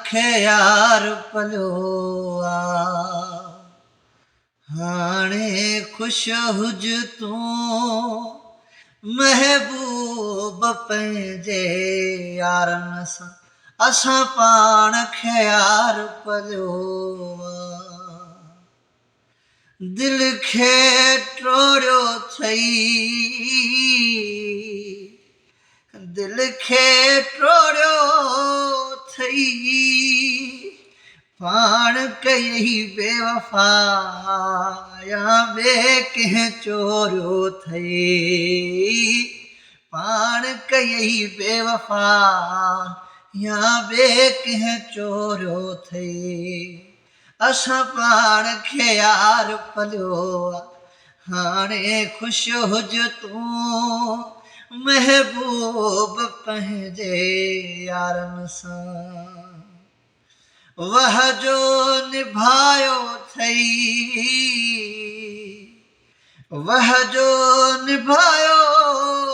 खे यार पलियो आ हाणे ख़ुशि हुज तूं महबूब पंहिंजे यारनि सां असां पाण खे यार पलियो आ दिल खे टोड़ियो अथई दिल खे टोड़ियो अथई पाण कई बेवफा या ॿिए कंहिं चोरियो अथई पाण कई बेवफा या ॿिए कंहिं चोरियो अथई असां पाण खे यार पलियो हाणे ख़ुशि हुज तूं महबूब पंहिंजे यारनि सां वह जो निभायो अथई वह जो निभायो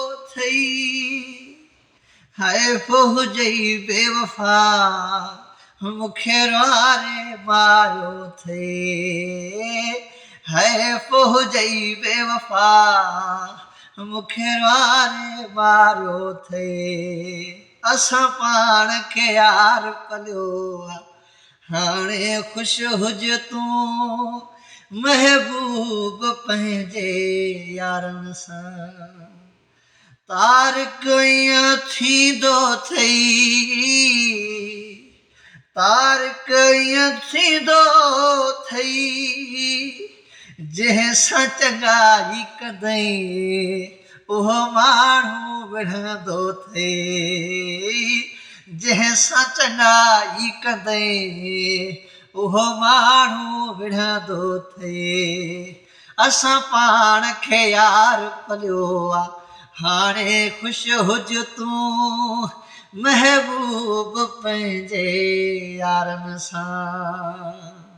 अथई हाय हुजई बेवफा मूंखे रुआरे मारियो अथई हाय हुजई बेवफा मूंखे रुआरे मारियो अथई असां पाण खे यार पलियो हाणे ख़ुशि हुज तूं महबूब पंहिंजे यारनि सां तारिक ईअं थींदो अथई तारिक ईअं थींदो अथई जंहिंसां चङाई कंदई उहो माण्हू विढ़ंदो अथई जंहिंसां चङाई कंदई उहो माण्हू विढ़ंदो अथई असां पाण खे यार पलियो आहे हाणे ख़ुशि हुज तूं महबूब पंहिंजे यारनि सां